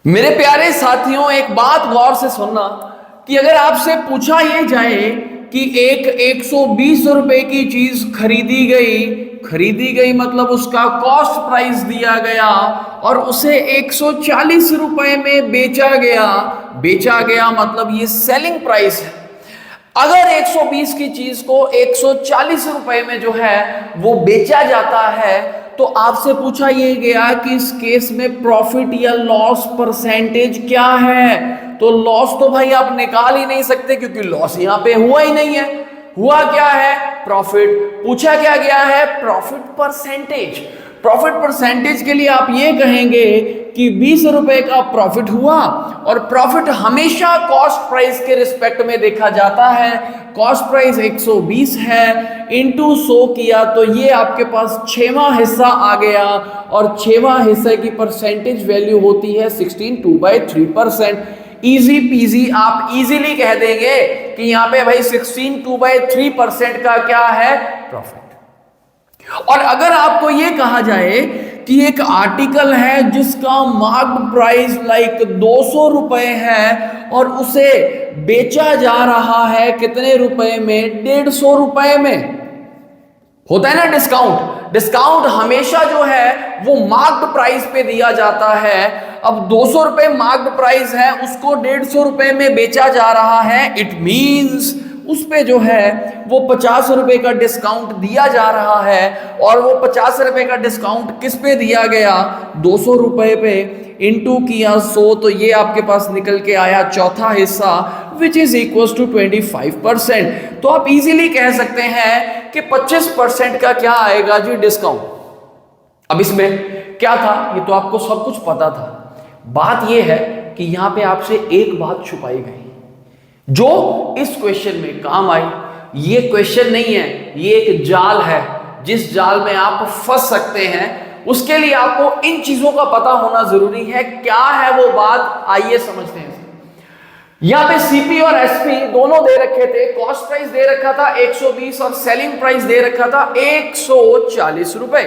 मेरे प्यारे साथियों, एक बात गौर से सुनना कि अगर आपसे पूछा यह जाए कि एक 120 रुपए की चीज खरीदी गई मतलब उसका कॉस्ट प्राइस दिया गया और उसे 140 रुपए में बेचा गया मतलब ये सेलिंग प्राइस है। अगर 120 की चीज को 140 रुपए में जो है वो बेचा जाता है तो आपसे पूछा यह गया कि इस केस में प्रॉफिट या लॉस परसेंटेज क्या है। तो लॉस तो भाई आप निकाल ही नहीं सकते क्योंकि लॉस यहां पे हुआ ही नहीं है। हुआ क्या है? प्रॉफिट। पूछा क्या गया है? Profit percentage. प्रॉफिट परसेंटेज के लिए आप ये कहेंगे कि 20 रुपए का प्रॉफिट हुआ और प्रॉफिट हमेशा कॉस्ट प्राइस के रिस्पेक्ट में देखा जाता है। कॉस्ट प्राइस 120 है, इनटू 100 किया तो ये आपके पास 6वां हिस्सा आ गया और 6वां हिस्से की परसेंटेज वैल्यू होती है 16 2/3%। इजी पीजी आप इजीली कह देंगे कि यहां पे भाई 16 2/3% का क्या है? प्रॉफिट। और अगर आपको यह कहा जाए कि एक आर्टिकल है जिसका मार्क्ड प्राइस लाइक 200 रुपए है और उसे बेचा जा रहा है कितने रुपए में? 150 रुपए में। होता है ना डिस्काउंट। डिस्काउंट हमेशा जो है वो मार्क्ड प्राइस पे दिया जाता है। अब 200 रुपए मार्क्ड प्राइस है, उसको 150 रुपए में बेचा जा रहा है। इट मींस उस पे जो है वो 50 रुपए का डिस्काउंट दिया जा रहा है और वो 50 रुपए का डिस्काउंट किस पे दिया गया? 200 रुपए पे। इनटू किया 100 तो ये आपके पास निकल के आया चौथा हिस्सा विच इज इक्वल टू 25%। तो आप इजीली कह सकते हैं कि 25% का क्या आएगा जी? डिस्काउंट। अब इसमें क्या था ये तो आपको सब कुछ पता था। बात यह है कि यहां पे आपसे एक बात छुपाई गई जो इस क्वेश्चन में काम आई। ये क्वेश्चन नहीं है, ये एक जाल है जिस जाल में आप फंस सकते हैं। उसके लिए आपको इन चीजों का पता होना जरूरी है। क्या है वो बात? आइए समझते हैं। यहां पे सीपी और एसपी दोनों दे रखे थे। कॉस्ट प्राइस दे रखा था 120 और सेलिंग प्राइस दे रखा था 140 रुपए।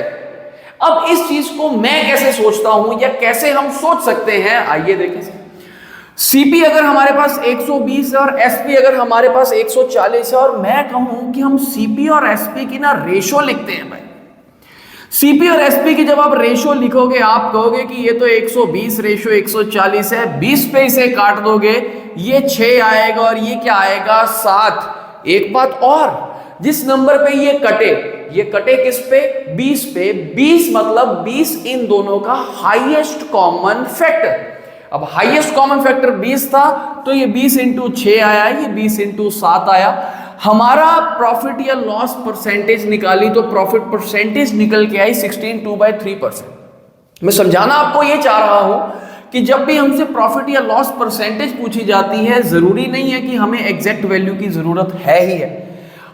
अब इस चीज को मैं कैसे सोचता हूं या कैसे हम सोच सकते हैं, आइए देखें। सीपी अगर हमारे पास 120 है और एसपी अगर हमारे पास 140 है और मैं कहूं कि हम सीपी और एसपी की ना रेशो लिखते हैं भाई। सीपी और एसपी की जब आप रेशो लिखोगे आप कहोगे कि ये तो 120 रेशो 140 है, 20 पे इसे काट दोगे ये 6 आएगा और ये क्या आएगा? 7। एक बात और, जिस नंबर पे ये कटे किस पे? 20 पे। 20 मतलब 20 इन दोनों का हाईएस्ट कॉमन फैक्टर। अब हाईएस्ट कॉमन फैक्टर 20 था तो ये 20 इंटू 6 आया, ये 20 इंटू 7 आया। हमारा प्रॉफिट या लॉस परसेंटेज निकाली तो प्रॉफिट परसेंटेज निकल के आई 16 2/3%। मैं समझाना आपको ये चाह रहा हूं कि जब भी हमसे प्रॉफिट या लॉस परसेंटेज पूछी जाती है जरूरी नहीं है कि हमें एग्जैक्ट वैल्यू की जरूरत है ही है।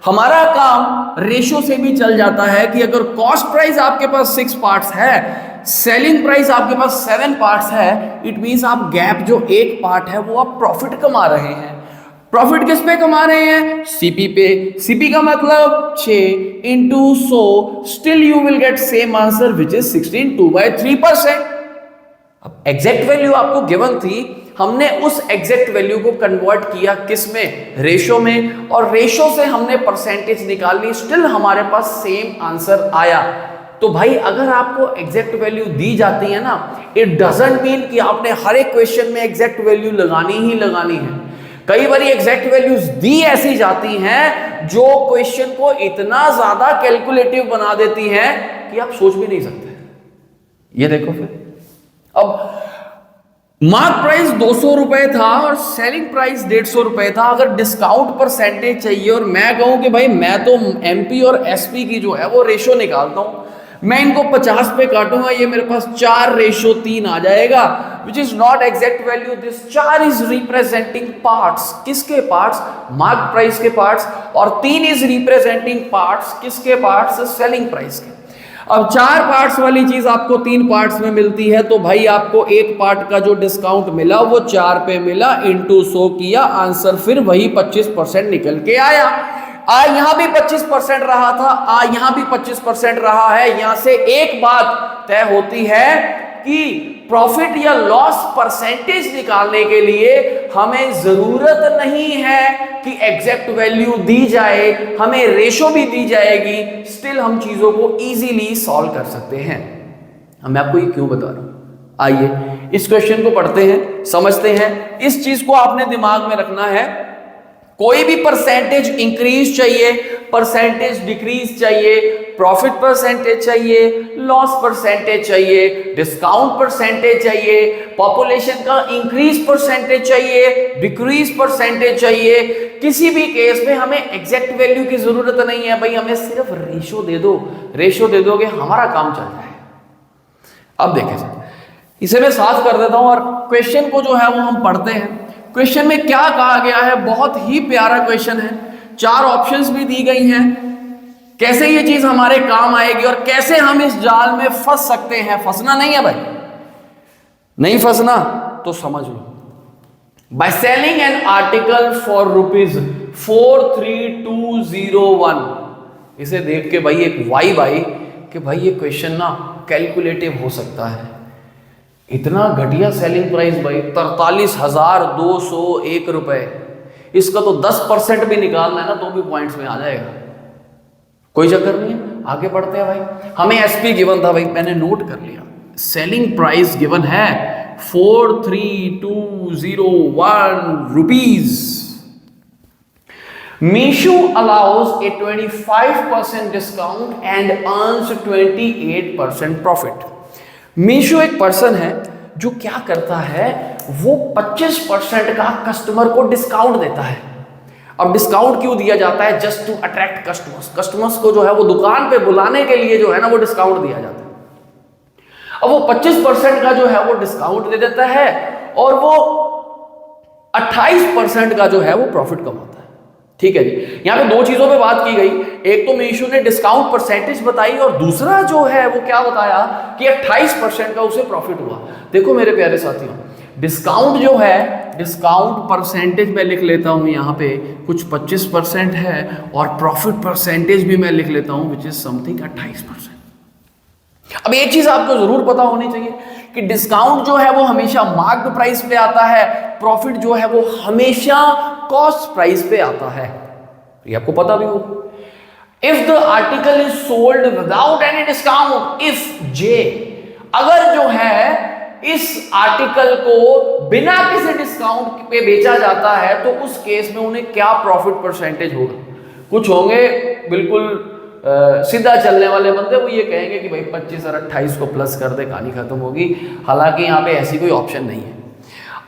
हमारा काम रेशो से भी चल जाता है कि अगर कॉस्ट प्राइस आपके पास 6 पार्ट्स है, सेलिंग प्राइस आपके पास 7 पार्ट्स है, इट मींस आप गैप जो एक पार्ट है वो आप प्रॉफिट कमा रहे हैं। प्रॉफिट किस पे कमा रहे हैं? सीपी पे। सीपी का मतलब 6 into 100, still you will get same answer which is 16 2/3%। अब एग्जैक्ट वैल्यू आपको गिवन थी, हमने उस एग्जैक्ट वैल्यू को कन्वर्ट किया किस में? रेशो में। और रेशो से हमने परसेंटेज निकाली, स्टिल हमारे पास सेम आंसर आया। तो भाई अगर आपको एग्जैक्ट वैल्यू दी जाती है ना, इट डजंट मीन कि आपने हर एक क्वेश्चन में एग्जैक्ट वैल्यू लगानी ही लगानी है। कई बार एग्जैक्ट वैल्यूज दी ऐसी जाती हैं जो क्वेश्चन को इतना ज्यादा कैलकुलेटिव बना देती हैं कि आप सोच भी नहीं सकते। ये देखो फिर, अब मार्क प्राइस 200 रुपए था और सेलिंग प्राइस 150 रुपए था। अगर डिस्काउंट परसेंटेज चाहिए और मैं कहूं कि भाई मैं तो एमपी और एसपी की जो है वो रेशो निकालता हूं, मैं इनको 50 पे काटूंगा, ये मेरे पास 4:3 आ जाएगा which is not exact value. This 4 is representing parts. किसके पार्ट्स? मार्क प्राइस के पार्ट्स। और 3 इज रिप्रेजेंटिंग पार्ट्स किसके पार्ट्स? सेलिंग प्राइस के। अब 4 पार्ट्स वाली चीज आपको 3 पार्ट्स में मिलती है तो भाई आपको एक पार्ट का जो डिस्काउंट मिला वो 4 पे मिला, इंटू 100 किया, आंसर फिर वही 25% निकल के आया। यहां भी 25% रहा था, यहां भी 25% रहा है। यहां से एक बात तय होती है कि प्रॉफिट या लॉस परसेंटेज निकालने के लिए हमें जरूरत नहीं है कि एग्जैक्ट वैल्यू दी जाए, हमें रेशो भी दी जाएगी, स्टिल हम चीजों को इजीली सॉल्व कर सकते हैं। मैं आपको ये क्यों बता रहा हूं, आइए इस क्वेश्चन को पढ़ते हैं, समझते हैं। इस चीज को आपने दिमाग में रखना है, कोई भी परसेंटेज इंक्रीज चाहिए, परसेंटेज डिक्रीज चाहिए, प्रॉफिट परसेंटेज चाहिए, लॉस परसेंटेज चाहिए, डिस्काउंट परसेंटेज चाहिए, पॉपुलेशन का इंक्रीज परसेंटेज चाहिए, डिक्रीज परसेंटेज चाहिए, किसी भी केस में हमें एग्जैक्ट वैल्यू की जरूरत नहीं है भाई, हमें सिर्फ रेशो दे दो, रेशो दे दोगे हमारा काम चल जाए। अब देखें सर, इसे मैं साफ कर देता हूं और क्वेश्चन को जो है वो हम पढ़ते हैं। क्वेश्चन में क्या कहा गया है, बहुत ही प्यारा क्वेश्चन है, 4 ऑप्शंस भी दी गई हैं, कैसे ये चीज हमारे काम आएगी और कैसे हम इस जाल में फंस सकते हैं। फंसना नहीं है भाई, नहीं फंसना तो समझ लो। By selling an article for ₹43201, इसे देख के भाई एक वाइब आई कि भाई ये क्वेश्चन ना कैलकुलेटिव हो सकता है। इतना घटिया सेलिंग प्राइस भाई, 43,201 रुपए, इसका तो 10% भी निकालना है ना तो भी पॉइंट्स में आ जाएगा, कोई चक्कर नहीं है। आगे बढ़ते हैं भाई, हमें एसपी गिवन था भाई, मैंने नोट कर लिया, सेलिंग प्राइस गिवन है 43201 rupees. Meesho allows a 25% discount and earns 28% profit। Meesho एक पर्सन है जो क्या करता है, वो 25% का कस्टमर को डिस्काउंट देता है। अब डिस्काउंट क्यों दिया जाता है? Just to attract customers, customers को जो है वो दुकान पे बुलाने के लिए जो है ना वो डिस्काउंट दिया जाता है। अब वो 25% का जो है वो डिस्काउंट दे देता है और वो 28% का जो है वो प्रॉफिट कमाता है। ठीक है जी, यहां पे 2 चीजों पे बात की गई, एक तो मीशो ने डिस्काउंट परसेंटेज बताई और दूसरा जो है वो क्या बताया कि 28% का उसे प्रॉफिट हुआ। देखो मेरे प्यारे साथियों, डिस्काउंट जो है, डिस्काउंट परसेंटेज मैं लिख लेता हूं यहां पे कुछ 25% है और प्रॉफिट परसेंटेज भी मैं लिख लेता हूं विच इज समथिंग 28%। अब एक चीज आपको जरूर पता होनी चाहिए कि डिस्काउंट जो है वो हमेशा मार्क्ड प्राइस पे आता है, प्रॉफिट जो है वो हमेशा कॉस्ट प्राइस पे आता है, ये आपको पता भी होगा। If the article is sold without any discount, if जे, अगर जो है इस आर्टिकल को बिना किसी डिस्काउंट पे बेचा जाता है तो उस केस में उन्हें क्या प्रॉफिट परसेंटेज होगा? कुछ होंगे बिल्कुल सीधा चलने वाले बंदे, वो ये कहेंगे कि भाई 25 और 28 को प्लस कर दे, कहानी खत्म होगी। हालांकि यहाँ पे ऐसी कोई ऑप्शन नहीं है।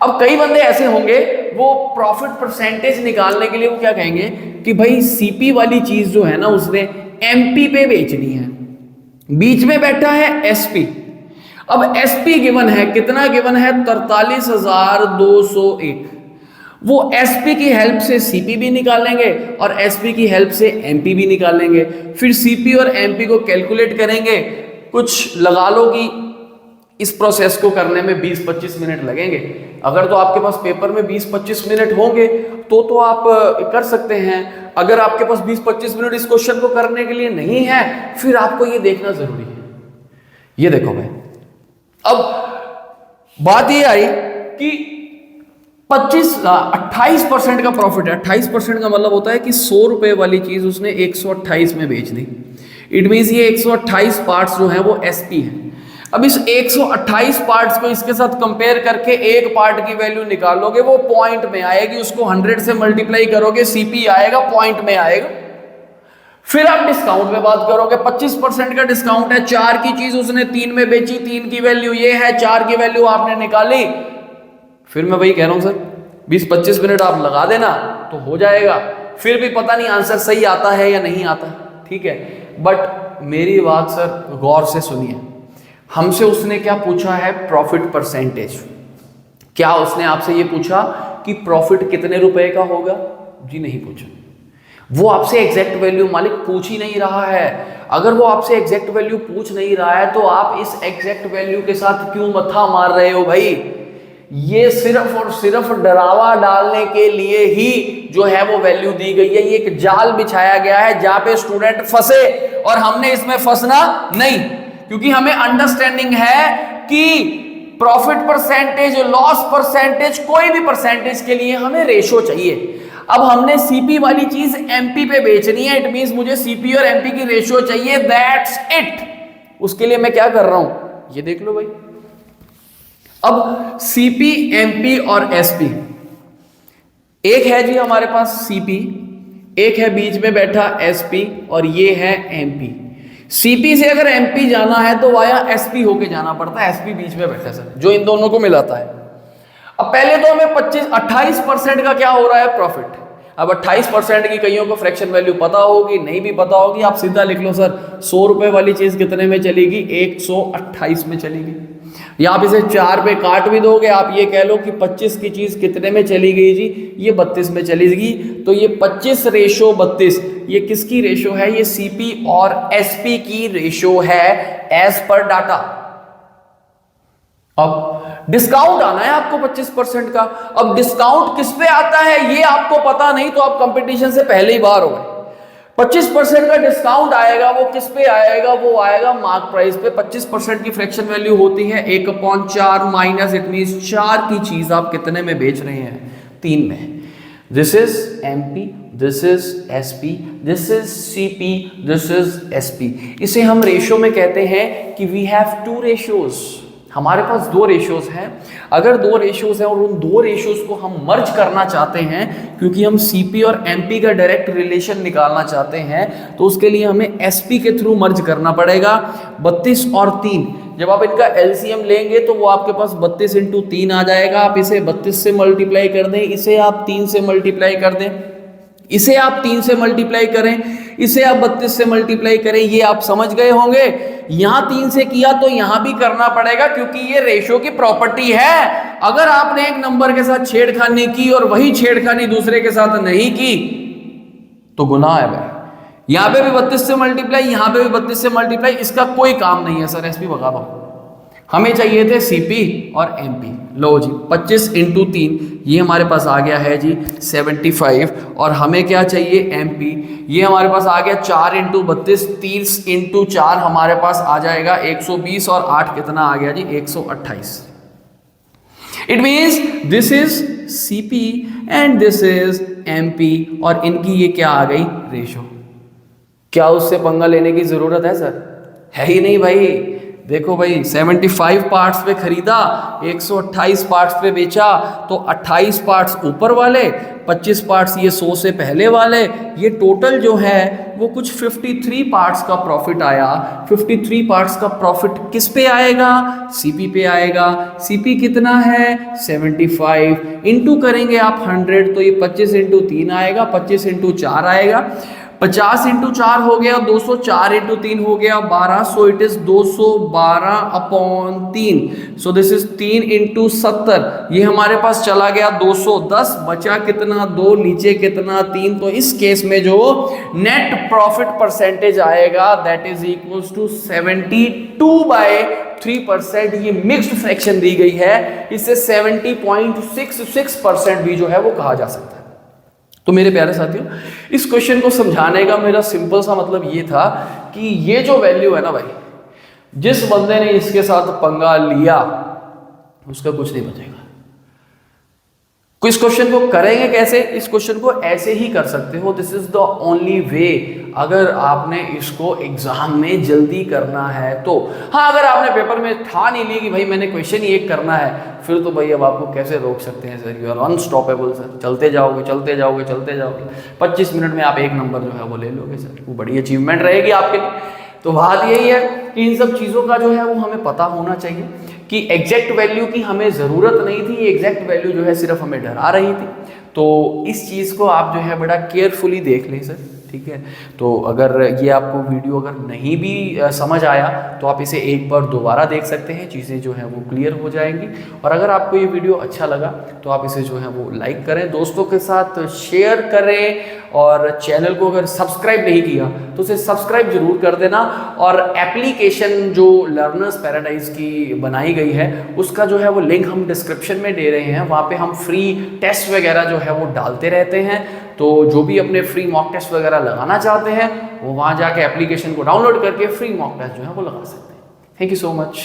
अब कई बंदे ऐसे होंगे वो प्रॉफिट परसेंटेज निकालने के लिए वो क्या कहेंगे कि भाई सीपी वाली चीज जो है ना उसने एमपी पे बेचनी है, बीच में बैठा है एसपी। अब एसपी गिवन है, कितना गिवन है? 43,201। वो एसपी की हेल्प से सीपी भी निकालेंगे और एसपी की हेल्प से एमपी भी निकालेंगे, फिर सीपी और एमपी को कैलकुलेट करेंगे। कुछ लगा लो कि इस प्रोसेस को करने में 20-25 मिनट लगेंगे। अगर तो आपके पास पेपर में 20-25 मिनट होंगे तो आप कर सकते हैं। अगर आपके पास 20-25 मिनट इस क्वेश्चन को करने के लिए नहीं है, फिर आपको ये देखना जरूरी है। ये देखो भाई, अब बात ये आई कि 28% का प्रॉफिट है। 28% का मतलब होता है कि 100 रुपए वाली चीज उसने 128 में बेच दी। इट मीन्स ये 128 पार्ट्स जो है वो एसपी है। अब इस 128 पार्ट्स को इसके साथ कंपेयर करके एक पार्ट की वैल्यू निकालोगे, वो पॉइंट में आएगी, उसको 100 से मल्टीप्लाई करोगे, सीपी आएगा, पॉइंट में आएगा। फिर आप डिस्काउंट में बात करोगे, 25% का डिस्काउंट है, 4 की चीज उसने 3 में बेची, 3 की वैल्यू ये है, 4 की वैल्यू आपने निकाली। फिर मैं वही कह रहा हूं सर, 20-25 मिनट आप लगा देना तो हो जाएगा। फिर भी पता नहीं आंसर सही आता है या नहीं आता, ठीक है। बट मेरी बात सर गौर से सुनिए, हमसे उसने क्या पूछा है? Profit percentage. क्या उसने आपसे ये पूछा कि प्रॉफिट कितने रुपए का होगा? जी नहीं पूछा। वो आपसे एग्जैक्ट वैल्यू मालिक पूछ ही नहीं रहा है। अगर वो आपसे एग्जैक्ट वैल्यू पूछ नहीं रहा है तो आप इस एग्जैक्ट वैल्यू के साथ क्यों मत्था मार रहे हो भाई? ये सिर्फ और सिर्फ डरावा डालने के लिए ही जो है वो वैल्यू दी गई है। ये एक जाल बिछाया गया है जहां पे स्टूडेंट फंसे, और हमने इसमें फंसना नहीं, क्योंकि हमें अंडरस्टैंडिंग है कि प्रॉफिट परसेंटेज, लॉस परसेंटेज, कोई भी परसेंटेज के लिए हमें रेशो चाहिए। अब हमने सीपी वाली चीज एमपी पे बेचनी है, इट मींस मुझे सीपी और एमपी की रेशो चाहिए, दैट्स इट। उसके लिए मैं क्या कर रहा हूं, ये देख लो भाई। अब सीपी, एमपी और एसपी, एक है जी हमारे पास सीपी, एक है बीच में बैठा एसपी और ये है एमपी। सीपी से अगर एमपी जाना है तो वाया एसपी होके जाना पड़ता है, एसपी बीच में बैठा सर, जो इन दोनों को मिलाता है। अब पहले तो हमें 28% का क्या हो रहा है, प्रॉफिट। अब 28% की कईयों को फ्रैक्शन वैल्यू पता होगी, नहीं भी पता होगी, आप सीधा लिख लो सर 100 रुपए वाली चीज कितने में चलेगी, 128 में चलेगी। या आप इसे 4 पे काट भी दोगे, आप ये कह लो कि 25 की चीज कितने में चली गई जी, ये 32 में चली गई। तो ये 25 रेशो 32, ये किसकी रेशो है, ये सीपी और एसपी की रेशो है एज पर डाटा। अब डिस्काउंट आना है आपको 25% का। अब डिस्काउंट किस पे आता है ये आपको पता नहीं, तो आप कंपटीशन से पहले ही बाहर हो गए। 25% का डिस्काउंट आएगा, वो किस पे आएगा, वो आएगा मार्क प्राइस पे। 25% की फ्रैक्शन वैल्यू होती है 1/4 माइनस, इट मींस 4 की चीज आप कितने में बेच रहे हैं, 3 में। This is MP, this is SP, this is CP, this is SP. इसे हम रेशो में कहते हैं कि वी हैव 2 रेशियोज, हमारे पास 2 रेशियोज हैं। अगर 2 रेशियोज हैं और उन 2 रेशियोज को हम मर्ज करना चाहते हैं, क्योंकि हम सीपी और एमपी का डायरेक्ट रिलेशन निकालना चाहते हैं, तो उसके लिए हमें एसपी के थ्रू मर्ज करना पड़ेगा। 32 और 3, जब आप इनका एलसीएम लेंगे तो वो आपके पास 32 × 3 आ जाएगा। आप इसे 32 से मल्टीप्लाई कर दें, इसे आप 3 से मल्टीप्लाई कर दें, इसे आप 3 से मल्टीप्लाई करें, इसे आप 32 से मल्टीप्लाई करें, ये आप समझ गए होंगे। यहां 3 से किया तो यहां भी करना पड़ेगा, क्योंकि ये रेशो की प्रॉपर्टी है। अगर आपने एक नंबर के साथ छेड़खानी की और वही छेड़खानी दूसरे के साथ नहीं की तो गुनाह है भाई। यहां पे भी 32 से मल्टीप्लाई, यहां पे भी 32 से मल्टीप्लाई, इसका कोई काम नहीं है सर। एसपी भगा दो, हमें चाहिए थे सीपी और एमपी। लो जी, 25 × 3 ये हमारे पास आ गया है जी 75, और हमें क्या चाहिए, एमपी। ये हमारे पास आ गया 4 × 32, 30 × 4 हमारे पास आ जाएगा 120, और 8 कितना आ गया जी, 128। It means this is CP and this is MP, और इनकी ये क्या आ गई, रेशो। क्या उससे पंगा लेने की जरूरत है सर, है ही नहीं भाई। देखो भाई, 75 पार्ट्स पे खरीदा, 128 पार्ट्स पे बेचा, तो 28 पार्ट्स ऊपर वाले, 25 पार्ट्स ये 100 से पहले वाले, ये टोटल जो है वो कुछ 53 पार्ट्स का प्रॉफिट आया। 53 पार्ट्स का प्रॉफिट किस पे आएगा, सीपी पे आएगा। सीपी कितना है, 75, इंटू करेंगे आप 100, तो ये 25 × 3 आएगा, 25 × 4 आएगा, 50 × 4 हो गया 200, 4 × 3 हो गया 12, so it is 212/3। So this is 3 × 70, ये हमारे पास चला गया 210, बचा कितना 2, नीचे कितना 3। तो इस केस में जो नेट प्रॉफिट परसेंटेज आएगा दैट इज इक्वल्स टू 72/3%। ये मिक्स्ड फ्रैक्शन दी गई है, इसे 70.66% भी जो है वो कहा जा सकता है। तो मेरे प्यारे साथियों, इस क्वेश्चन को समझाने का मेरा सिंपल सा मतलब ये था कि ये जो वैल्यू है ना भाई, जिस बंदे ने इसके साथ पंगा लिया उसका कुछ नहीं बचेगा। इस क्वेश्चन को करेंगे कैसे, इस क्वेश्चन को ऐसे ही कर सकते हो, this is the only way. अगर आपने इसको एग्जाम में जल्दी करना है तो। हाँ, अगर आपने पेपर में ठान नहीं ली कि भाई मैंने क्वेश्चन ही एक करना है, फिर तो भाई अब आपको कैसे रोक सकते हैं sir, you are unstoppable sir. चलते जाओगे चलते जाओगे चलते जाओगे, 25 मिनट में आप एक नंबर जो है वो ले लोगे सर, वो बड़ी अचीवमेंट रहेगी आपके लिए। तो बात यही है कि इन सब चीज़ों का जो है वो हमें पता होना चाहिए कि एग्जैक्ट वैल्यू की हमें ज़रूरत नहीं थी, एग्जैक्ट वैल्यू जो है सिर्फ हमें डरा रही थी। तो इस चीज़ को आप जो है बड़ा केयरफुली देख लें सर, ठीक है। तो अगर ये आपको वीडियो अगर नहीं भी समझ आया तो आप इसे एक बार दोबारा देख सकते हैं, चीज़ें जो हैं वो क्लियर हो जाएंगी। और अगर आपको ये वीडियो अच्छा लगा तो आप इसे जो है वो लाइक करें, दोस्तों के साथ शेयर करें, और चैनल को अगर सब्सक्राइब नहीं किया तो उसे सब्सक्राइब जरूर कर देना। और एप्लीकेशन जो लर्नर्स पैराडाइज की बनाई गई है उसका जो है वो लिंक हम डिस्क्रिप्शन में दे रहे हैं, वहाँ पे हम फ्री टेस्ट वगैरह जो है वो डालते रहते हैं। तो जो भी अपने फ्री मॉक टेस्ट वगैरह लगाना चाहते हैं वो वहाँ जाके एप्लीकेशन को डाउनलोड करके फ्री मॉक टेस्ट जो है वो लगा सकते हैं। Thank you so much.